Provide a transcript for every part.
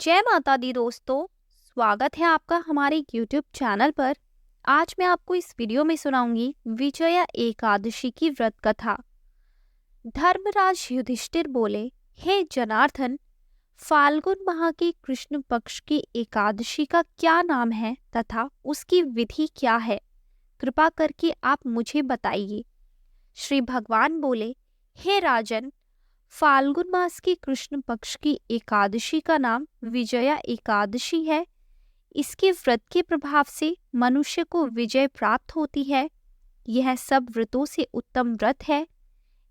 जय माता दी दोस्तों। स्वागत है आपका हमारे YouTube चैनल पर। आज मैं आपको इस वीडियो में सुनाऊंगी विजया एकादशी की व्रत कथा। धर्मराज युधिष्ठिर बोले, हे जनार्दन, फाल्गुन माह की कृष्ण पक्ष की एकादशी का क्या नाम है तथा उसकी विधि क्या है? कृपा करके आप मुझे बताइए। श्री भगवान बोले, हे राजन, फाल्गुन मास की कृष्ण पक्ष की एकादशी का नाम विजया एकादशी है। इसके व्रत के प्रभाव से मनुष्य को विजय प्राप्त होती है। यह सब व्रतों से उत्तम व्रत है।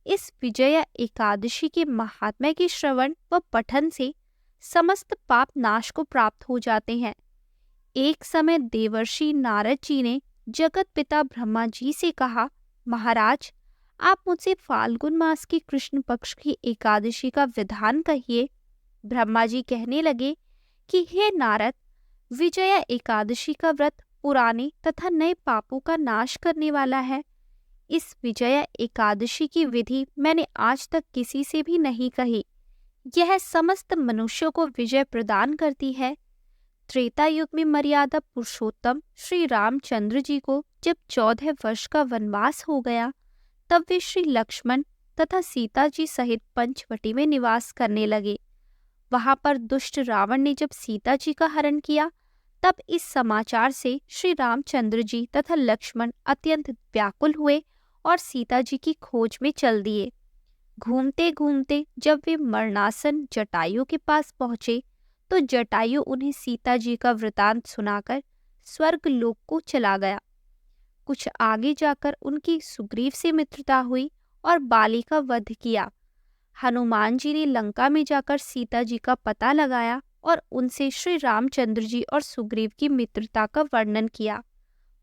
इस विजया एकादशी के महात्म्य के श्रवण व पठन से समस्त पाप नाश को प्राप्त हो जाते हैं। एक समय देवर्षि नारद जी ने जगत पिता ब्रह्मा जी से कहा, महाराज, आप मुझसे फाल्गुन मास की कृष्ण पक्ष की एकादशी का विधान कहिए। ब्रह्मा जी कहने लगे कि हे नारद, विजया एकादशी का व्रत पुराने तथा नए पापों का नाश करने वाला है। इस विजया एकादशी की विधि मैंने आज तक किसी से भी नहीं कही। यह समस्त मनुष्यों को विजय प्रदान करती है। त्रेता युग में मर्यादा पुरुषोत्तम श्री रामचंद्र जी को जब 14 वर्ष का वनवास हो गया, तब वे श्री लक्ष्मण तथा सीता जी सहित पंचवटी में निवास करने लगे। वहां पर दुष्ट रावण ने जब सीता जी का हरण किया, तब इस समाचार से श्री रामचंद्र जी तथा लक्ष्मण अत्यंत व्याकुल हुए और सीता जी की खोज में चल दिए। घूमते घूमते जब वे मरणासन जटायु के पास पहुंचे, तो जटायु उन्हें सीता जी का वृतांत सुनाकर स्वर्ग लोक को चला गया। कुछ आगे जाकर उनकी सुग्रीव से मित्रता हुई और बाली का वध किया। हनुमान जी ने लंका में जाकर सीता जी का पता लगाया और उनसे श्री रामचंद्र जी और सुग्रीव की मित्रता का वर्णन किया।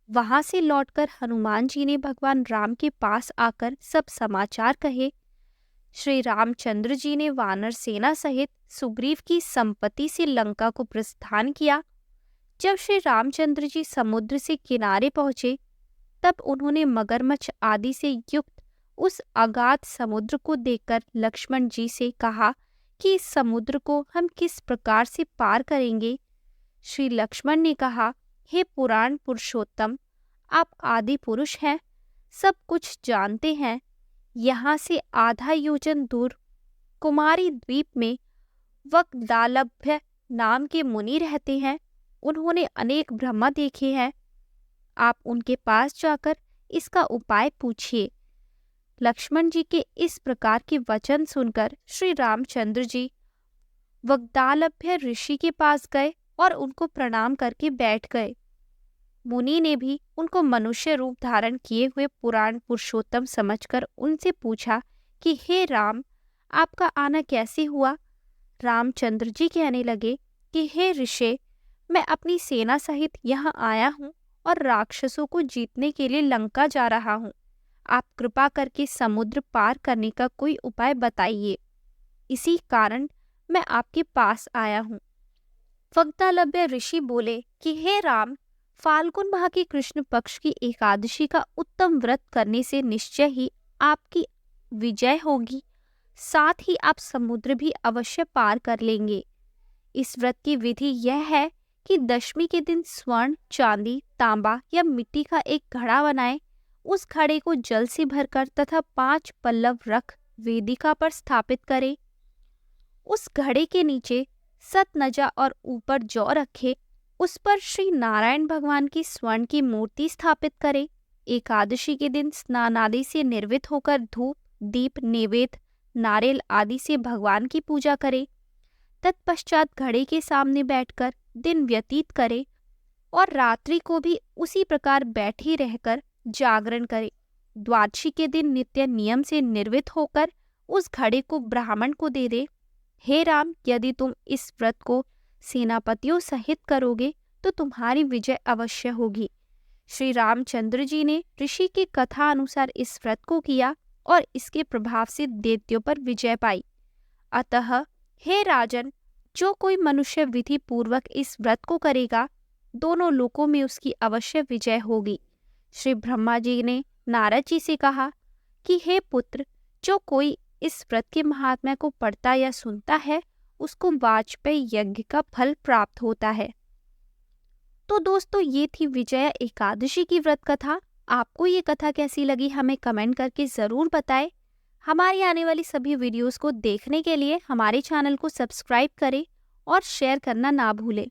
वहां से लौटकर हनुमान जी ने भगवान राम के पास आकर सब समाचार कहे। श्री रामचंद्र जी ने वानर सेना सहित सुग्रीव की संपत्ति से लंका को प्रस्थान किया। जब श्री रामचंद्र जी समुद्र से किनारे पहुंचे, तब उन्होंने मगरमच्छ आदि से युक्त उस अगाध समुद्र को देखकर लक्ष्मण जी से कहा कि इस समुद्र को हम किस प्रकार से पार करेंगे। श्री लक्ष्मण ने कहा, हे पुराण पुरुषोत्तम, आप आदि पुरुष हैं, सब कुछ जानते हैं। यहाँ से आधा योजन दूर कुमारी द्वीप में वक्दालभ्य नाम के मुनि रहते हैं। उन्होंने अनेक ब्रह्मा देखे हैं। आप उनके पास जाकर इसका उपाय पूछिए। लक्ष्मण जी के इस प्रकार के वचन सुनकर श्री रामचंद्र जी वक्दालभ्य ऋषि के पास गए और उनको प्रणाम करके बैठ गए। मुनि ने भी उनको मनुष्य रूप धारण किए हुए पुराण पुरुषोत्तम समझकर उनसे पूछा कि हे राम, आपका आना कैसे हुआ? रामचंद्र जी कहने लगे कि हे ऋषि, मैं अपनी सेना सहित यहाँ आया हूँ और राक्षसों को जीतने के लिए लंका जा रहा हूँ। आप कृपा करके समुद्र पार करने का कोई उपाय बताइए। इसी कारण मैं आपके पास आया हूँ। वक्तालभ्य ऋषि बोले कि हे राम, फाल्गुन माह की कृष्ण पक्ष की एकादशी का उत्तम व्रत करने से निश्चय ही आपकी विजय होगी। साथ ही आप समुद्र भी अवश्य पार कर लेंगे। इस व्रत की विधि यह है कि दशमी के दिन स्वर्ण, चांदी, तांबा या मिट्टी का एक घड़ा बनाएं। उस घड़े को जल से भरकर तथा 5 पल्लव रख वेदिका पर स्थापित करें। उस घड़े के नीचे सतनजा और ऊपर जौ रखे। उस पर श्री नारायण भगवान की स्वर्ण की मूर्ति स्थापित करें। एकादशी के दिन स्नान आदि से निर्वित होकर धूप, दीप, नैवेद्य, नारियल आदि से भगवान की पूजा करें। तत्पश्चात घड़े के सामने बैठकर दिन व्यतीत करें और रात्रि को भी उसी प्रकार बैठे रहकर जागरण करें। द्वादशी के दिन नित्य नियम से निर्वित होकर उस घड़े को ब्राह्मण को दे दे। हे राम, यदि तुम इस व्रत को सेनापतियों सहित करोगे तो तुम्हारी विजय अवश्य होगी। श्री रामचंद्र जी ने ऋषि की कथा अनुसार इस व्रत को किया और इसके प्रभाव से दैत्यों पर विजय पाई। अतः हे राजन, जो कोई मनुष्य विधि पूर्वक इस व्रत को करेगा, दोनों लोकों में उसकी अवश्य विजय होगी। श्री ब्रह्मा जी ने नारद जी से कहा कि हे पुत्र, जो कोई इस व्रत के महात्म्य को पढ़ता या सुनता है उसको वाजपेयी यज्ञ का फल प्राप्त होता है। तो दोस्तों, ये थी विजया एकादशी की व्रत कथा। आपको ये कथा कैसी लगी हमें कमेंट करके ज़रूर बताएं। हमारी आने वाली सभी वीडियोस को देखने के लिए हमारे चैनल को सब्सक्राइब करें और शेयर करना ना भूलें।